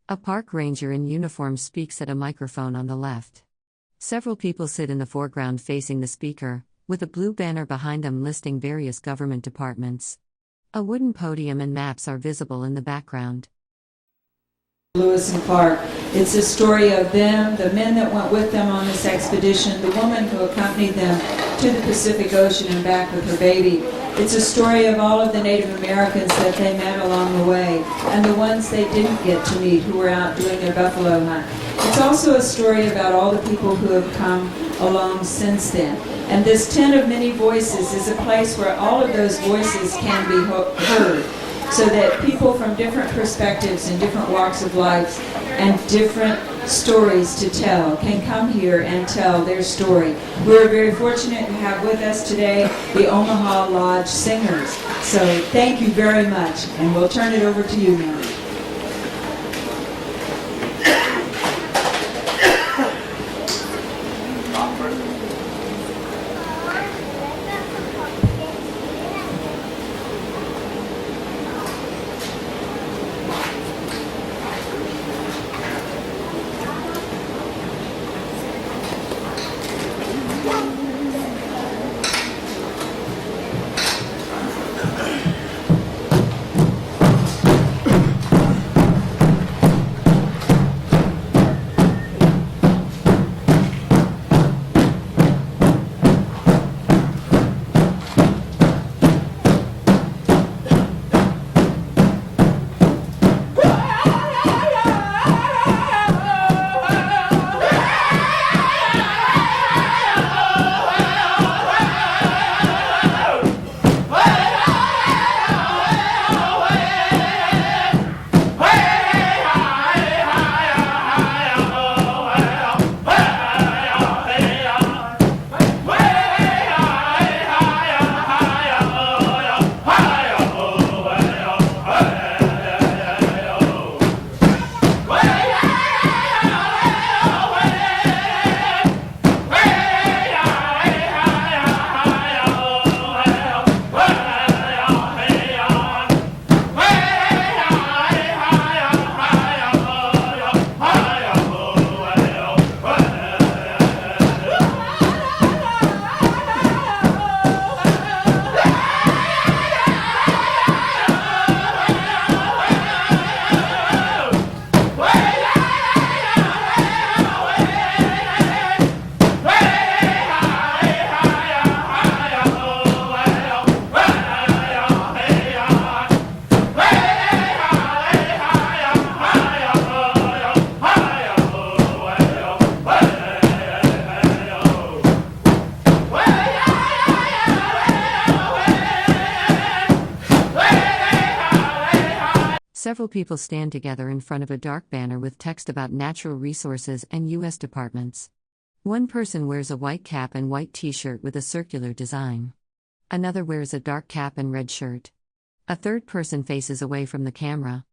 A park ranger in uniform speaks at a microphone on the left. Several people sit in the foreground facing the speaker, with a blue banner behind them listing various government departments. A wooden podium and maps are visible in the background. Lewis and Clark. It's a story of them, the men that went with them on this expedition, the woman who accompanied them to the Pacific Ocean and back with her baby. It's a story of all of the Native Americans that they met along the way, and the ones they didn't get to meet who were out doing their buffalo hunt. It's also a story about all the people who have come along since then. And this Tent of Many Voices is a place where all of those voices can be heard, so that people from different perspectives and different walks of life and different stories to tell can come here and tell their story. We're very fortunate to have with us today the Omaha Lodge Singers. So thank you very much, and we'll turn it over to you now. Several people stand together in front of a dark banner with text about natural resources and U.S. departments. One person wears a white cap and white t-shirt with a circular design. Another wears a dark cap and red shirt. A third person faces away from the camera.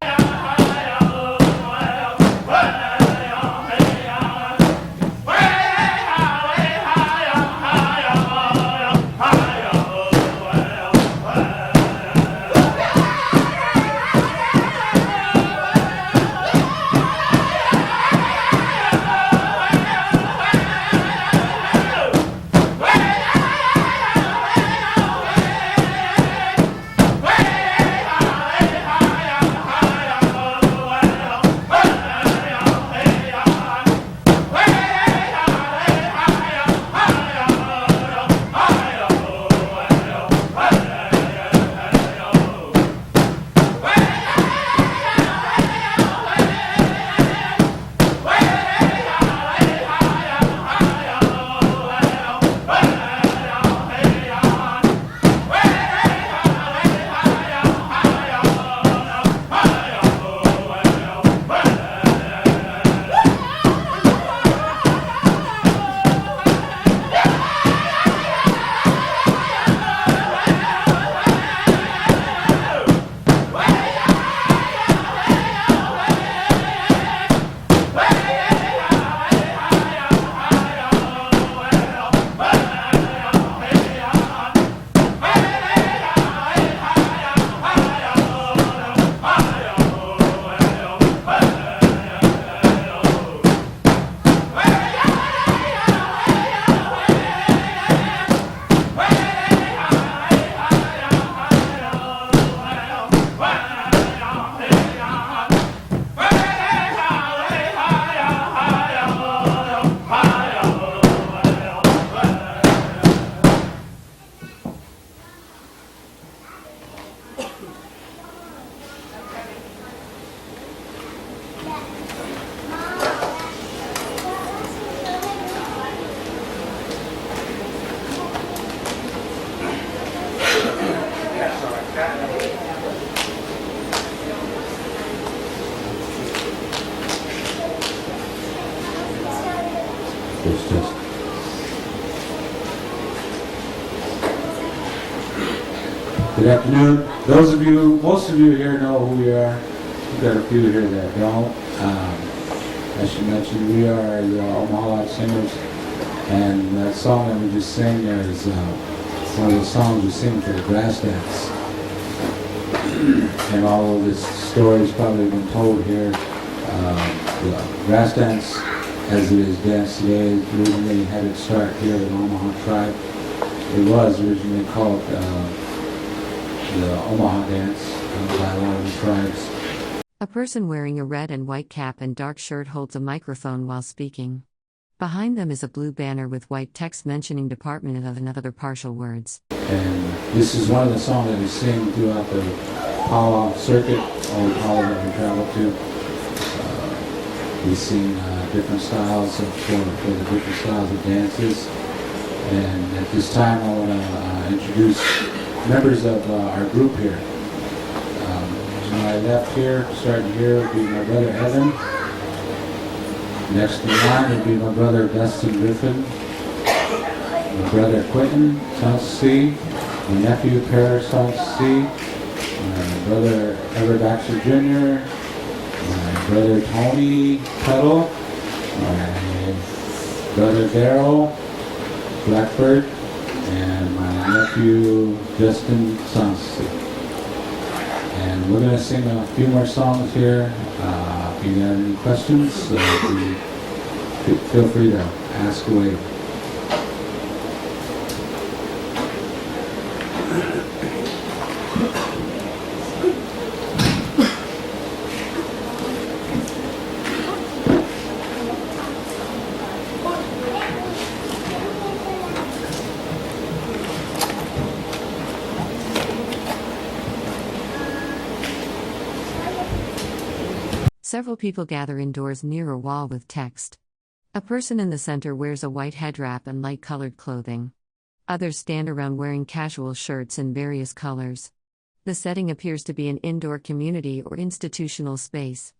It's just good afternoon. Those of you, most of you here know who we are. We've got a few here that don't. As you mentioned, we are the Omaha Singers, and that song that we just sang there is one of the songs we sing for the grass dance. And all of this story's probably been told here. The grass dance, as it is danced today, originally had its start here in Omaha tribe. It was originally called the Omaha dance by a lot of the tribes. A person wearing a red and white cap and dark shirt holds a microphone while speaking. Behind them is a blue banner with white text mentioning Department of and other partial words. And this is one of the songs that we sing throughout the powwow circuit, all the powwows that we travel to. We sing different styles for the different styles of dances. And at this time I want to introduce members of our group here. To my left here, starting here, would be my brother Evan. Next in line would be my brother Dustin Griffin. My brother Quentin, South C. My nephew Paris, South C. My brother Ever Baxter Jr. My brother Tony Tuttle. My brother Daryl Blackbird. And my nephew Justin South C. And we're going to sing a few more songs here. If you have any questions, feel free to ask away. Several people gather indoors near a wall with text. A person in the center wears a white head wrap and light-colored clothing. Others stand around wearing casual shirts in various colors. The setting appears to be an indoor community or institutional space.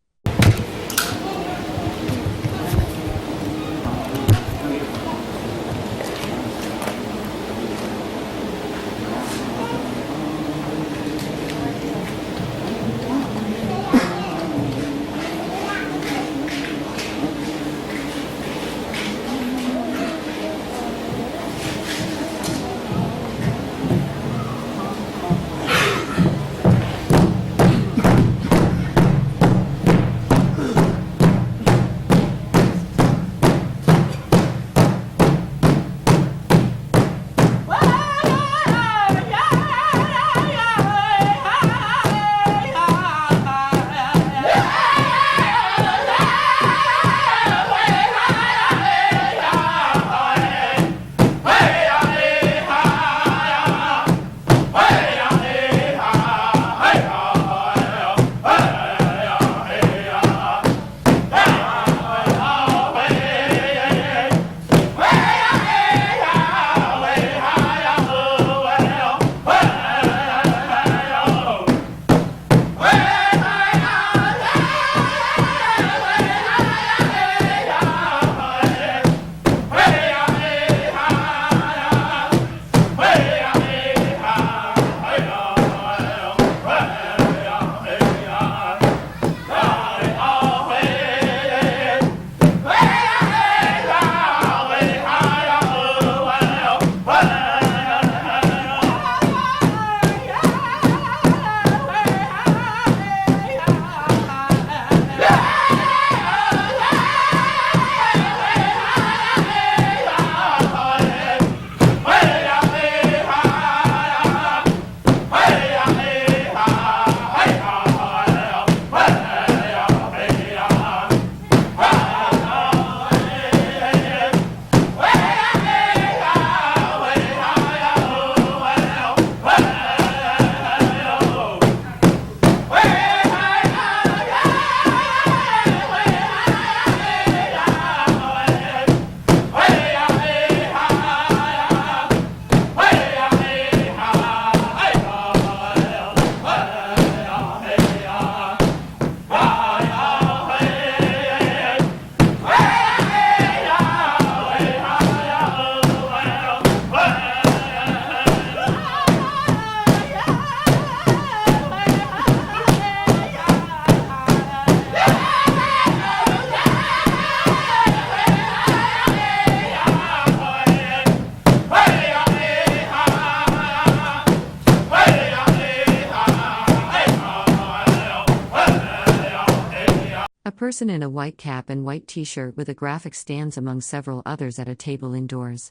A person in a white cap and white t-shirt with a graphic stands among several others at a table indoors.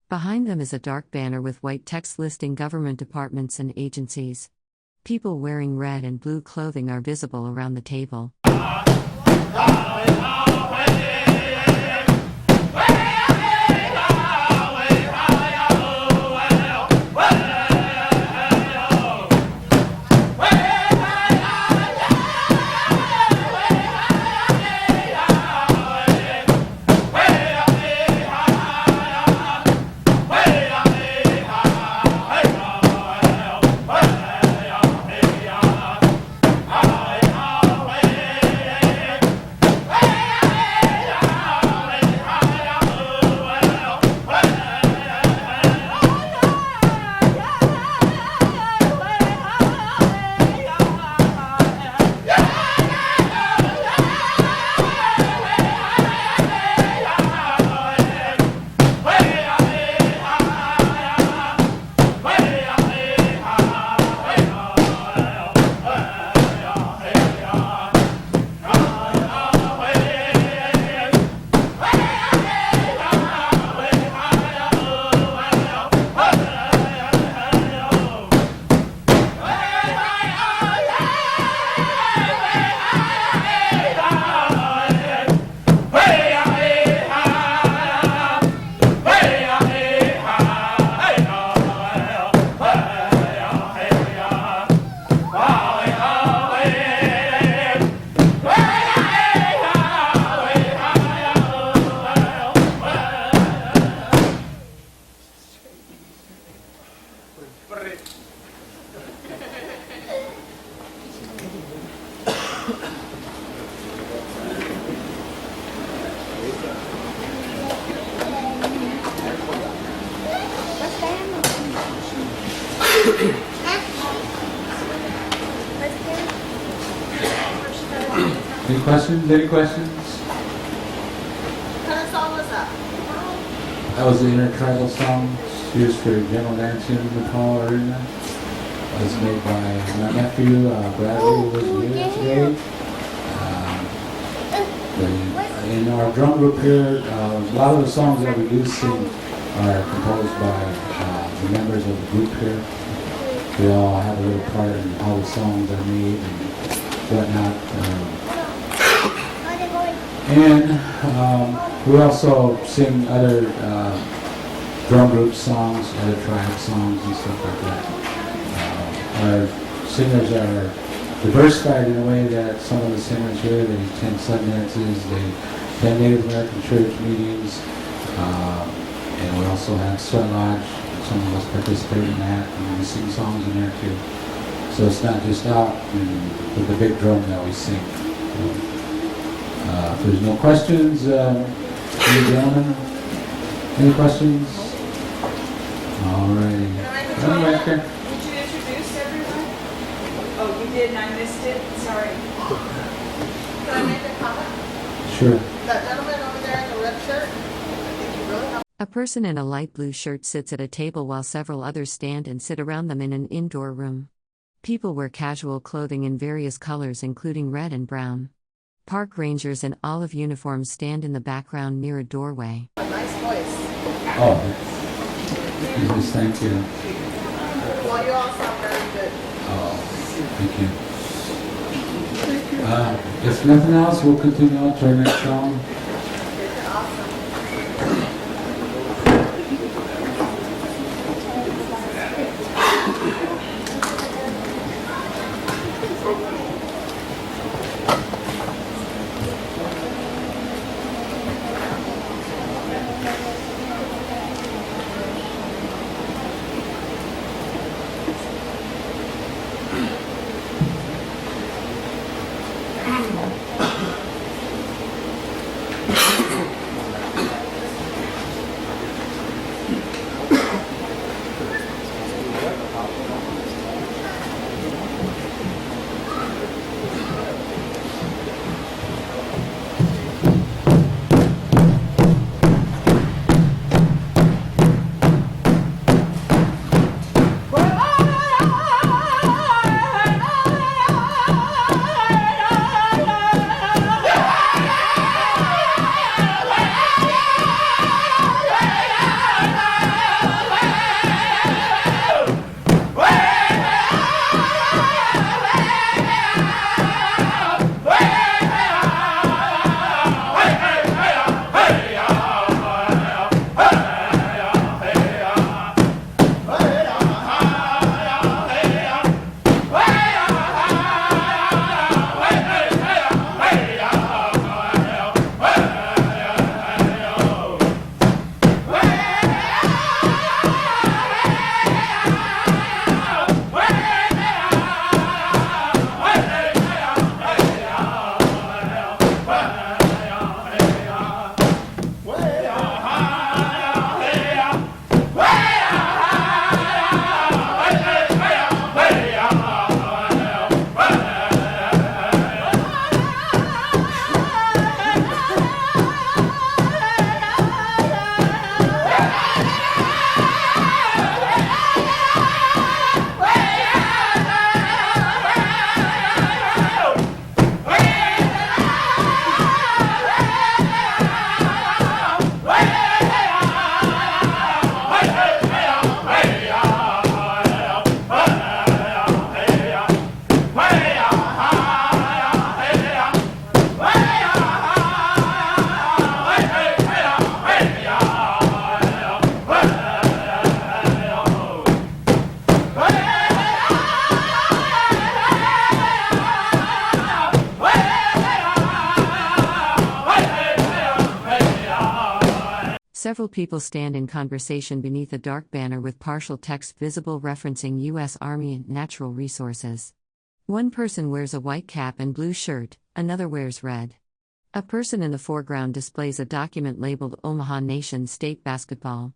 Behind them is a dark banner with white text listing government departments and agencies. People wearing red and blue clothing are visible around the table. Any questions? Any questions? What kind of song was that? That was the intertribal song used for general dancing in the Paul Arena. It was made by my nephew, Bradley, who was here today. In our drum group here, a lot of the songs that we do sing are composed by the members of the group here. We all have a little part in how the songs are made and whatnot. And we also sing other drum group songs, other tribe songs and stuff like that. Our singers are diversified in a way that some of the singers here, they attend Sundances, they attend Native American church meetings, and we also have Sweat Lodge. Some of us participate in that, and we sing songs in there too. So it's not just out with the big drum that we sing. If there's no questions, any gentlemen, any questions? Alrighty. Did you introduce everyone? Oh, you did and I missed it? Sorry. Can I make a comment? Sure. That gentleman over there in the red shirt, I think he really helped. A person in a light blue shirt sits at a table while several others stand and sit around them in an indoor room. People wear casual clothing in various colors including red and brown. Park rangers in olive uniforms stand in the background near a doorway. A nice voice. Oh, yes, thank you. Well, you all sound very good. Oh, thank you. If nothing else, we'll continue on to our next song. Awesome. Several people stand in conversation beneath a dark banner with partial text visible referencing U.S. Army and natural resources. One person wears a white cap and blue shirt, another wears red. A person in the foreground displays a document labeled Omaha Nation State Basketball.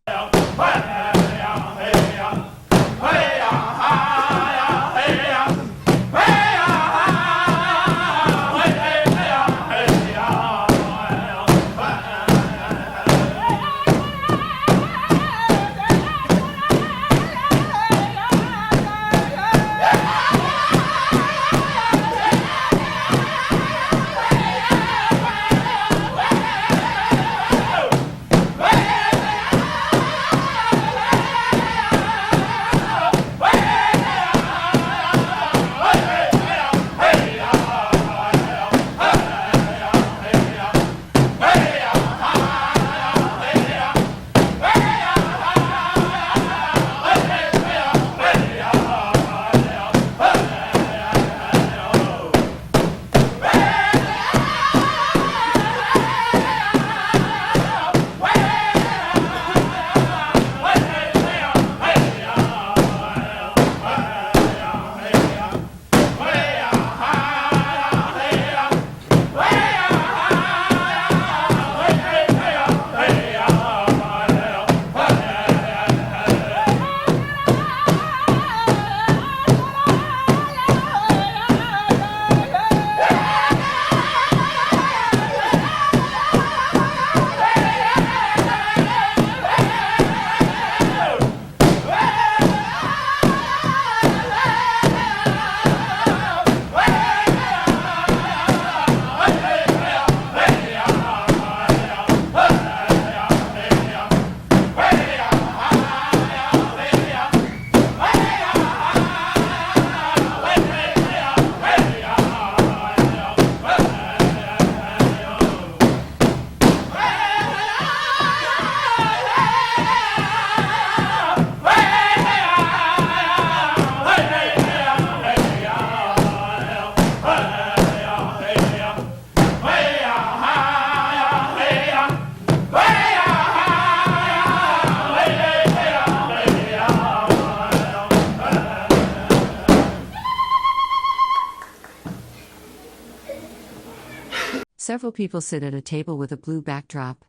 Several people sit at a table with a blue backdrop.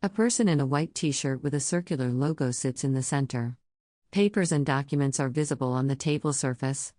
A person in a white t-shirt with a circular logo sits in the center. Papers and documents are visible on the table surface.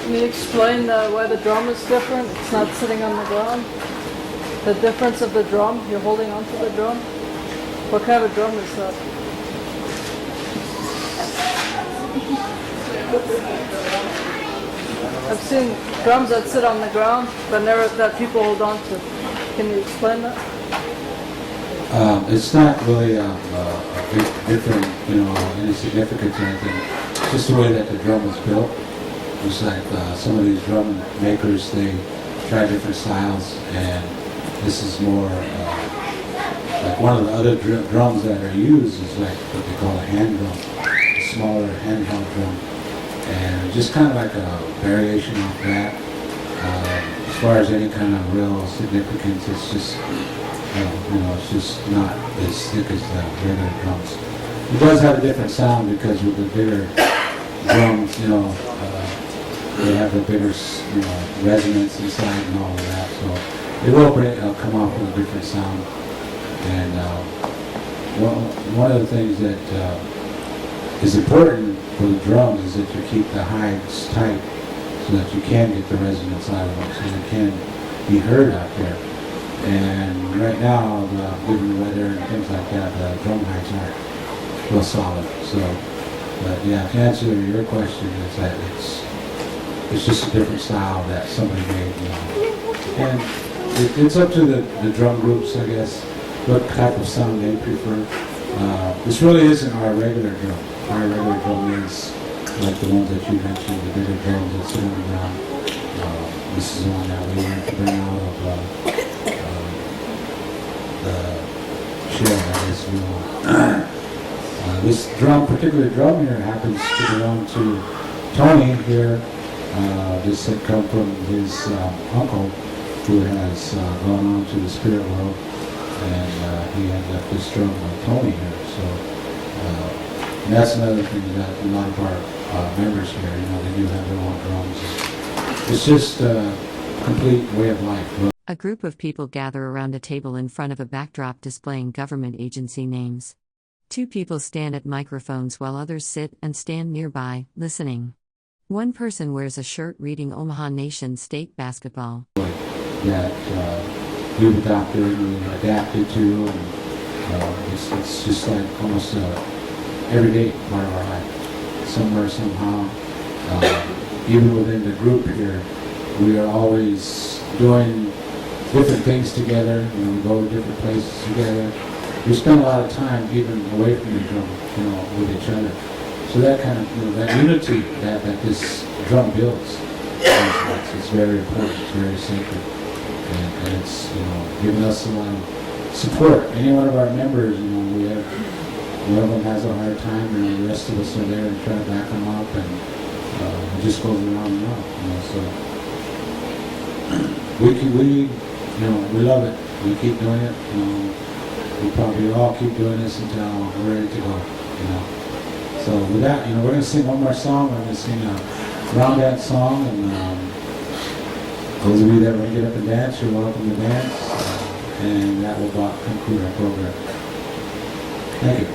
Can you explain why the drum is different? It's not sitting on the ground. The difference of the drum, you're holding onto the drum. What kind of drum is that? I've seen drums that sit on the ground, but never that people hold on to. Can you explain that? It's not really a big different, any significance or anything. It's just the way that the drum is built. It's like some of these drum makers, they try different styles, and this is more like one of the other drums that are used is like what they call a hand drum, a smaller handheld drum, and just kind of like a variation of that. As far as any kind of real significance, it's just it's just not as thick as the regular drums. It does have a different sound because with the bigger drums, they have a bigger, resonance inside and all of that. So it will come off with a different sound. And one of the things that is important for the drums is that you keep the hides tight so that you can get the resonance out of them, so they can be heard out there. And right now, given the weather and things like that, the drum hides aren't real solid. So But yeah, to answer your question, is that it's just a different style that somebody made, you know. And it's up to the drum groups, I guess, what type of sound they prefer. This really isn't our regular drum. Our regular drum is like the ones that you mentioned, the bigger drums that sit on the ground. This is the one that we wanted to bring out of the shell, I guess we will. This particular drum here happens to belong to Tony here. This had come from his uncle, who has gone on to the spirit world, and he had left this drum with Tony here. So and that's another thing that a lot of our members here, you know, they do have their own drums. It's just a complete way of life. A group of people gather around a table in front of a backdrop displaying government agency names. Two people stand at microphones while others sit and stand nearby, listening. One person wears a shirt reading Omaha Nation state basketball. That we've adopted and adapted to, and it's just like almost everyday part of our life. Somewhere, somehow, even within the group here, we are always doing different things together. You know, we go to different places together. We spend a lot of time even away from the drum, you know, with each other. So that kind of, you know, that unity that this drum builds, it's very important, it's very sacred. And it's, you know, given us a lot of support. Any one of our members, you know, we have, one of them has a hard time, and the rest of us are there and try to back them up, and it just goes around and around, you know, so you know, we love it. We keep doing it, you know. We'll probably all keep doing this until we're ready to go, you know. So with that, you know, we're going to sing one more song. We're going to sing a round dance song, and those of you that want to get up and dance, you're welcome to dance, and that will about conclude our program. Thank you.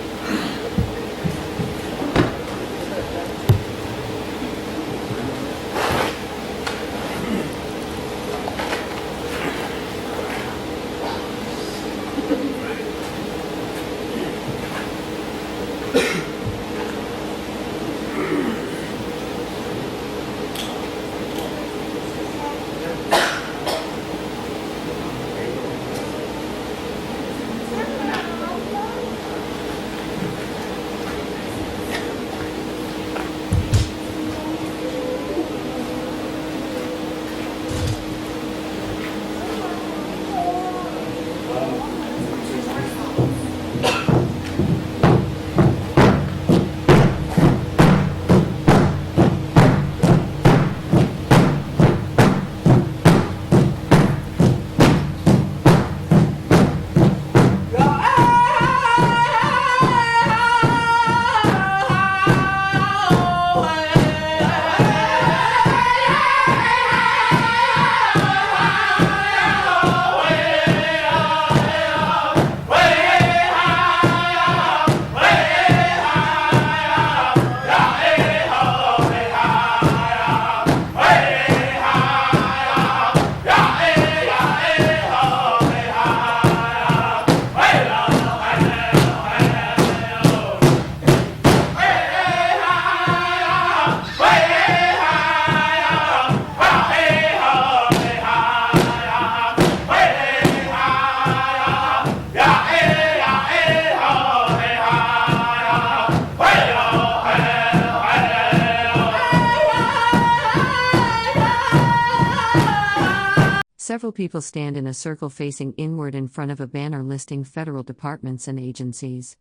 Several people stand in a circle facing inward in front of a banner listing federal departments and agencies.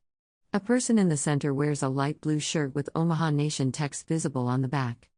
A person in the center wears a light blue shirt with Omaha Nation text visible on the back.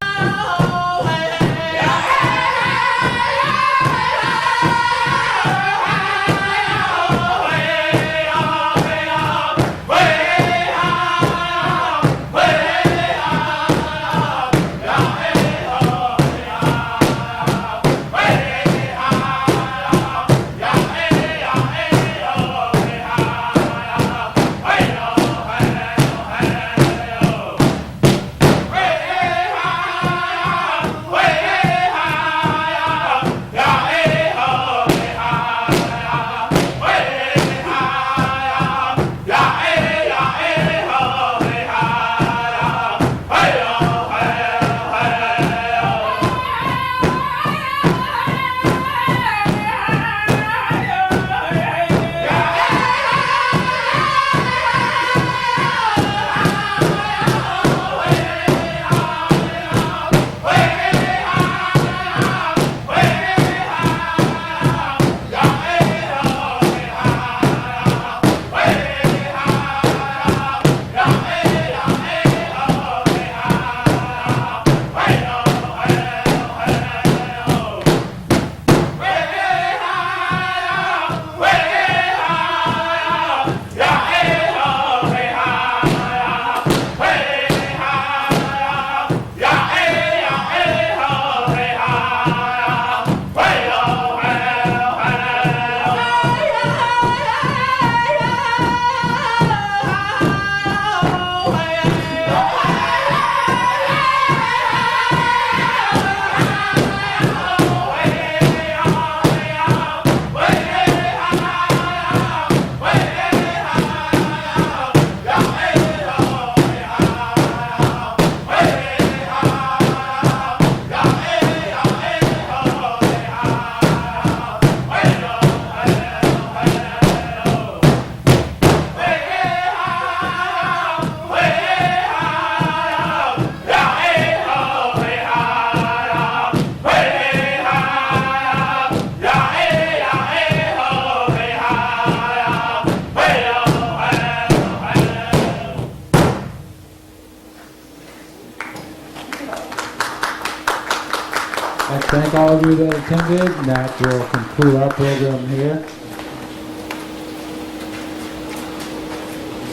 I thank all of you that attended, and that will conclude our program here.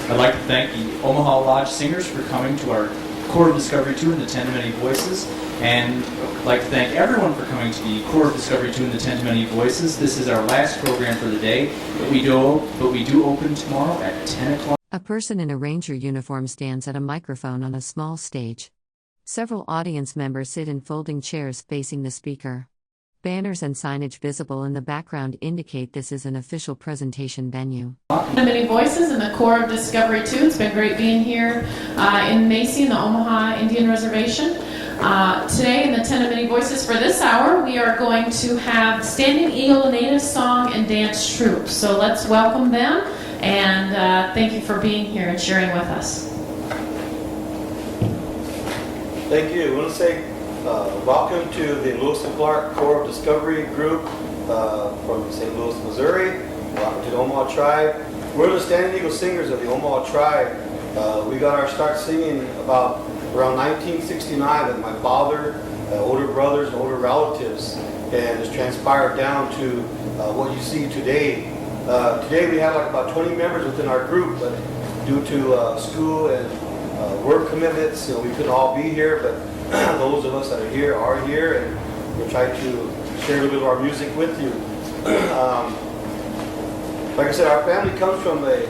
I'd like to thank the Omaha Lodge Singers for coming to our Core of Discovery 2 and the 10 to Many Voices. And I'd like to thank everyone for coming to the Core of Discovery 2 and the 10 to Many Voices. This is our last program for the day, but we do open tomorrow at 10 o'clock. A person in a ranger uniform stands at a microphone on a small stage. Several audience members sit in folding chairs facing the speaker. Banners and signage visible in the background indicate this is an official presentation venue. Many Voices in the Core of Discovery 2. It's been great being here in Macy in the Omaha Indian Reservation. Today in the 10 of Many Voices for this hour, we are going to have Standing Eagle Native Song and Dance Troupe. So let's welcome them, and thank you for being here and sharing with us. Thank you. I want to say welcome to the Lewis Clark Core of Discovery group from St. Louis, Missouri. Welcome to the Omaha Tribe. We're the Standing Eagle Singers of the Omaha Tribe. We got our start singing about around 1969 with my father, older brothers, and older relatives, and it's transpired down to what you see today. Today we have like about 20 members within our group, but due to school and work commitments, we couldn't all be here, but those of us that are here, and we'll try to share a little bit of our music with you. Like I said, our family comes from a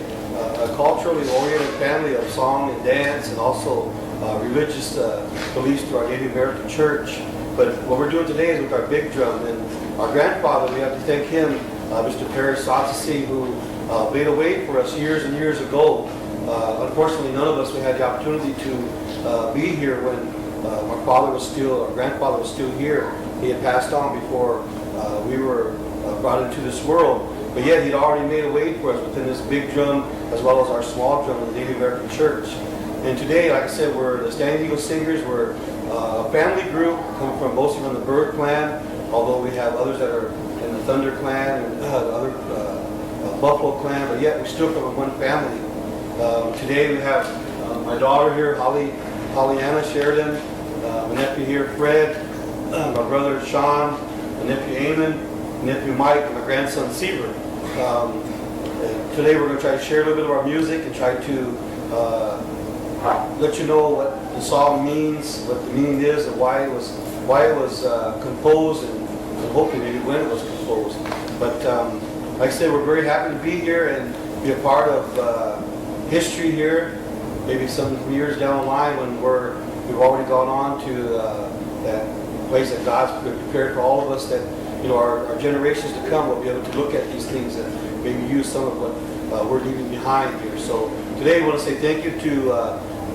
culturally oriented family of song and dance, and also religious beliefs through our Native American church. But what we're doing today is with our big drum, and our grandfather, we have to thank him, Mr. Perry Satsisi, who made a way for us years and years ago. Unfortunately, none of us we had the opportunity to be here when our grandfather was still here. He had passed on before we were brought into this world. But yet he'd already made a way for us within this big drum as well as our small drum in the Native American church. And today, like I said, we're the Standing Eagle Singers. We're a family group coming from mostly from the Bird Clan, although we have others that are in the Thunder Clan and other Buffalo Clan, but yet we still come from one family. Today we have my daughter here, Pollyanna Sheridan, my nephew here, Fred, my brother Sean, my nephew Eamon, my nephew Mike, and my grandson Seaver. Today we're going to try to share a little bit of our music and try to let you know what the song means, what the meaning is, and why it was composed, and hopefully maybe when it was composed. But like I said, we're very happy to be here and be a part of history here. Maybe some years down the line when we've already gone on to that place that God's prepared for all of us, that our generations to come will be able to look at these things and maybe use some of what we're leaving behind here. So today I want to say thank you to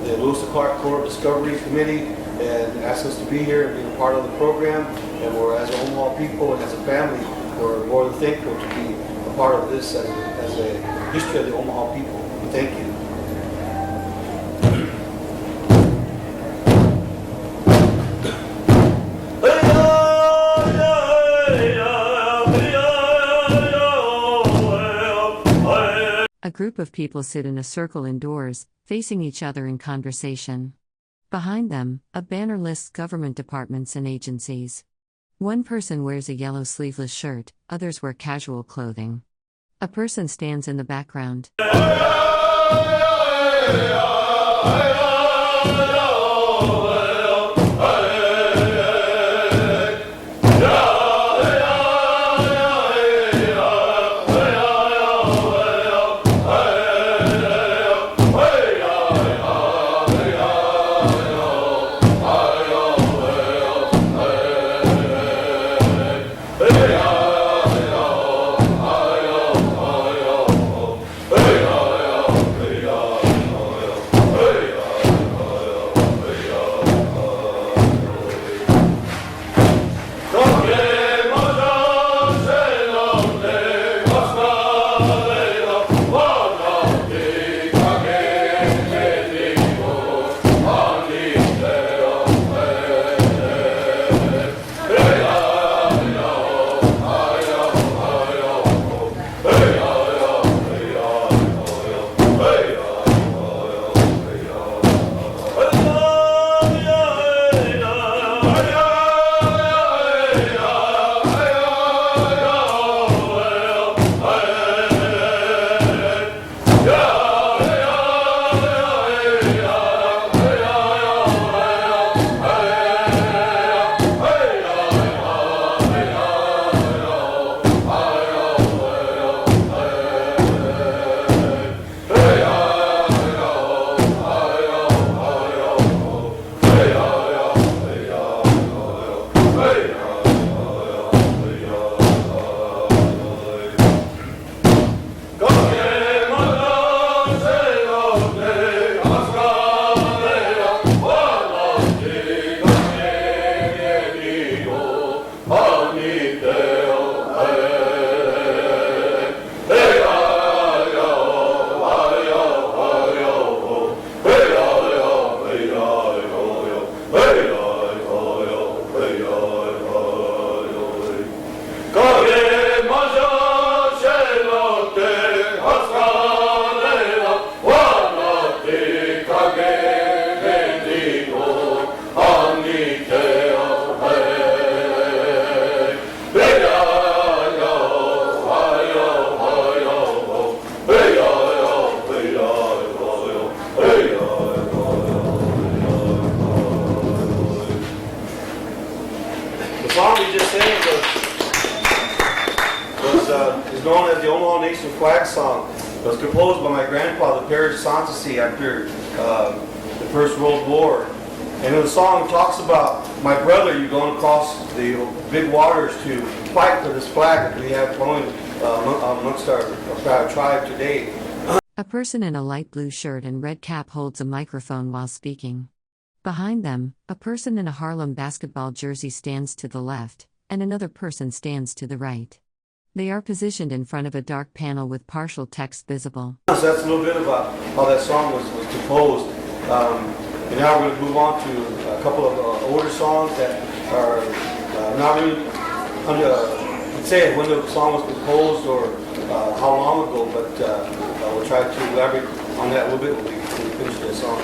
the Lewis Clark Core of Discovery Committee, and ask us to be here and be a part of the program. And we're, as an Omaha people and as a family, we're more than thankful to be a part of this as a history of the Omaha people. Thank you. A group of people sit in a circle indoors, facing each other in conversation. Behind them, a banner lists government departments and agencies. One person wears a yellow sleeveless shirt, others wear casual clothing. A person stands in the background. Nation flag song. It was composed by my grandfather, Paris Sanssouci, after the First World War. And the song talks about my brother, you going across the big waters to fight for this flag that we have flowing amongst our tribe today. A person in a light blue shirt and red cap holds a microphone while speaking. Behind them, a person in a Harlem basketball jersey stands to the left, and another person stands to the right. They are positioned in front of a dark panel with partial text visible. So that's a little bit about how that song was composed. And now we're going to move on to a couple of older songs that are not really say when the song was composed or how long ago, but we'll try to elaborate on that a little bit when we finish the song.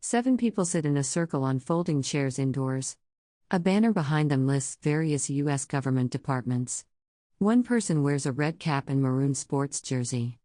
Seven people sit in a circle on folding chairs indoors. A banner behind them lists various U.S. government departments. One person wears a red cap and maroon sports jersey.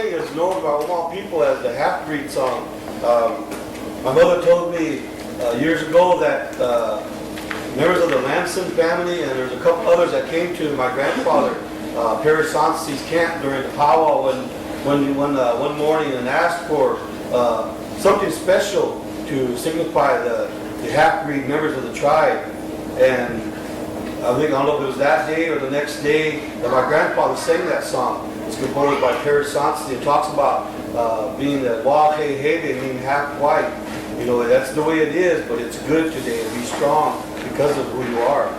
Is known by Omaha people as the half-breed song. My mother told me years ago that members of the Lamson family and there's a couple others that came to my grandfather, Paris Sanssouci's camp during the powwow one morning and asked for something special to signify the half-breed members of the tribe. And I don't know if it was that day or the next day that my grandfather sang that song. It's composed by Bicentennial. It talks about being the Wahehebe, meaning half white. You know, that's the way it is, but it's good today to be strong because of who you are.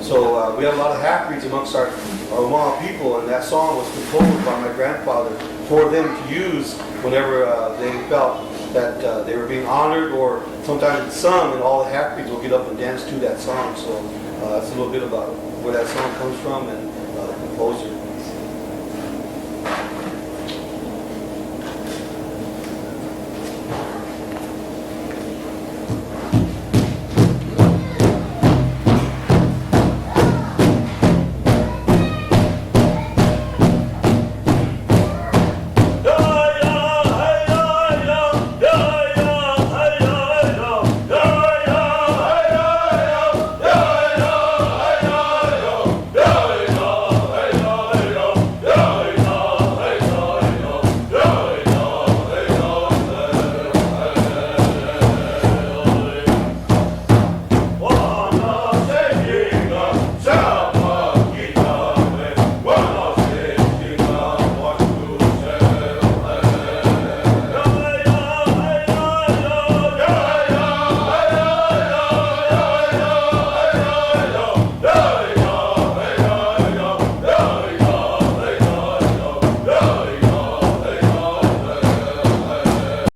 So we have a lot of half-breeds amongst our Omaha people, and that song was composed by my grandfather for them to use whenever they felt that they were being honored, or sometimes it's sung, and all the half-breeds will get up and dance to that song. So that's a little bit about where that song comes from and the composer.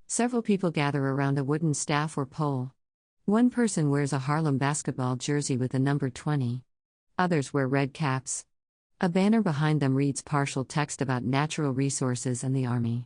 Several people gather around a wooden staff or pole. One person wears a Harlem basketball jersey with the number 20. Others wear red caps. A banner behind them reads partial text about natural resources and the Army.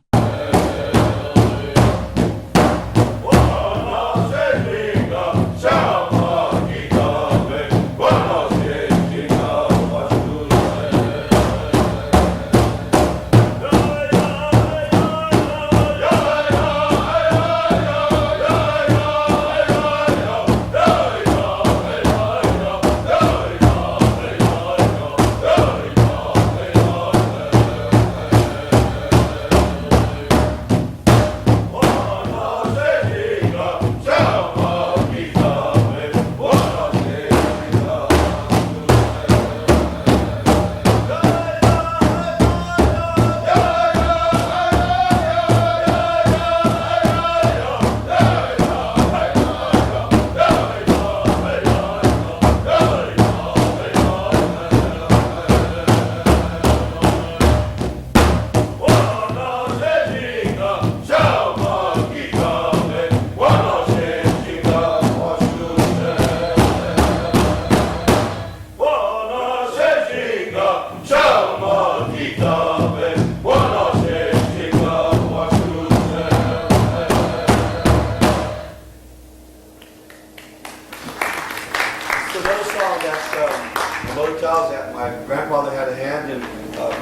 That my grandfather had a hand in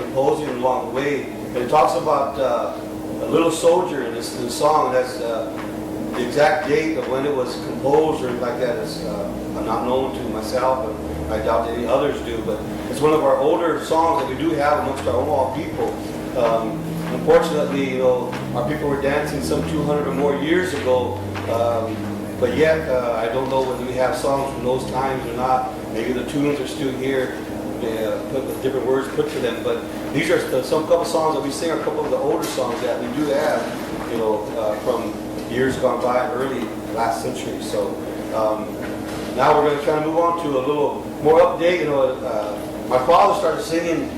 composing along the way, and it talks about a little soldier in this song. That's the exact date of when it was composed or like that is not known to myself, and I doubt any others do. But it's one of our older songs that we do have amongst our Omaha people. Unfortunately, you know, our people were dancing some 200 or more years ago. But yet, I don't know whether we have songs from those times or not. Maybe the tunes are still here, put with different words put to them. But these are some couple songs that we sing, are a couple of the older songs that we do have, you know, from years gone by, early last century. So now we're going to kind of move on to a little more update. You know, my father started singing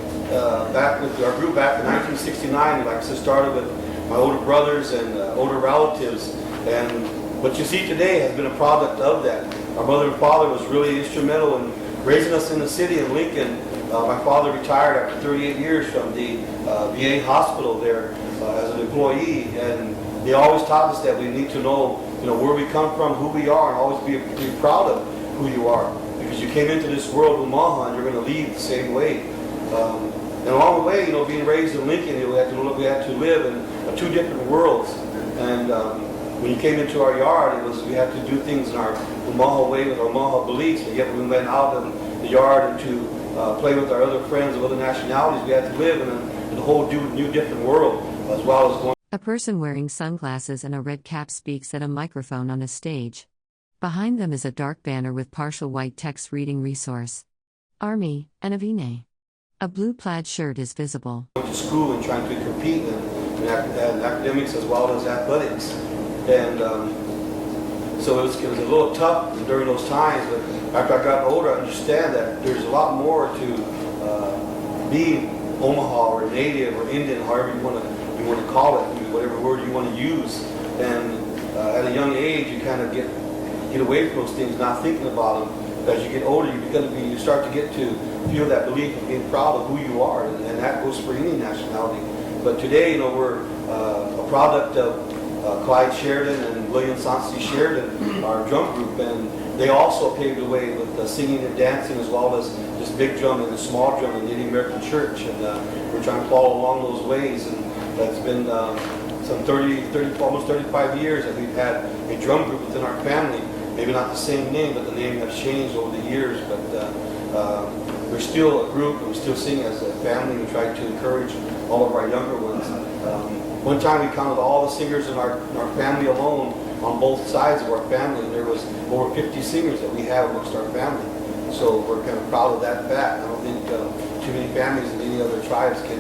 back with our group back in 1969. Like I said, started with my older brothers and older relatives, and what you see today has been a product of that. Our mother and father was really instrumental in raising us in the city of Lincoln. My father retired after 38 years from the VA hospital there as an employee, and they always taught us that we need to know, you know, where we come from, who we are, and always be proud of who you are, because you came into this world, Omaha, and you're going to leave the same way. And along the way, you know, being raised in Lincoln, we had to live in two different worlds. And when you came into our yard, we had to do things in our Omaha way with our Omaha beliefs. But yet when we went out in the yard and to play with our other friends of other nationalities, we had to live in a whole new different world, as well as going A person wearing sunglasses and a red cap speaks at a microphone on a stage. Behind them is a dark banner with partial white text reading resource. Army, and a V-neck. A blue plaid shirt is visible. Went to school and trying to compete in academics as well as athletics. And so it was a little tough during those times, but after I got older, I understand that there's a lot more to being Omaha or Native or Indian, however you want to call it, whatever word you want to use. And at a young age, you kind of get away from those things, not thinking about them. As you get older, you start to get to feel that belief of being proud of who you are, and that goes for any nationality. But today, we're a product of Clyde Sheridan and William Sansi Sheridan, our drum group, and they also paved the way with singing and dancing, as well as this big drum and the small drum in the Native American church. And we're trying to follow along those ways, and that's been some 30, almost 35 years that we've had a drum group within our family. Maybe not the same name, but the name has changed over the years. But we're still a group, and we still sing as a family. We try to encourage all of our younger ones. One time we counted all the singers in our family alone on both sides of our family, and there was over 50 singers that we have amongst our family. So we're kind of proud of that fact. I don't think too many families in any other tribes can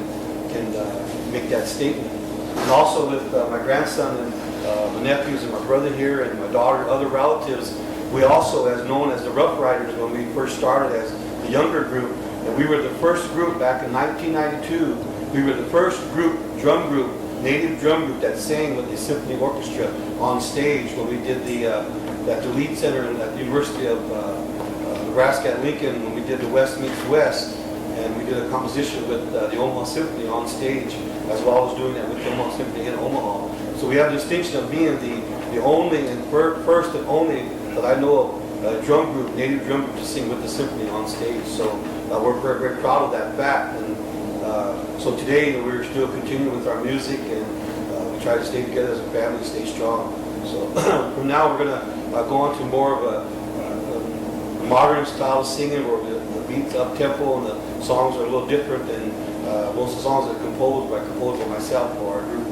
make that statement. And also with my grandson and my nephews and my brother here and my daughter, other relatives, we also, as known as the Rough Riders, when we first started as the younger group, and we were the first group back in 1992. We were the first drum group, Native drum group that sang with the symphony orchestra on stage when we did at the Lead Center at the University of Nebraska at Lincoln, when we did the West Meets West, and we did a composition with the Omaha Symphony on stage, as well as doing that with the Omaha Symphony in Omaha. So we have the distinction of being the only and first and only that I know of drum group, Native drum group, to sing with the symphony on stage. So we're very, very proud of that fact. And so today we're still continuing with our music, and we try to stay together as a family, stay strong. So from now we're going to go on to more of a modern style of singing, where the beats up tempo and the songs are a little different, and most of the songs are composed by myself or our group.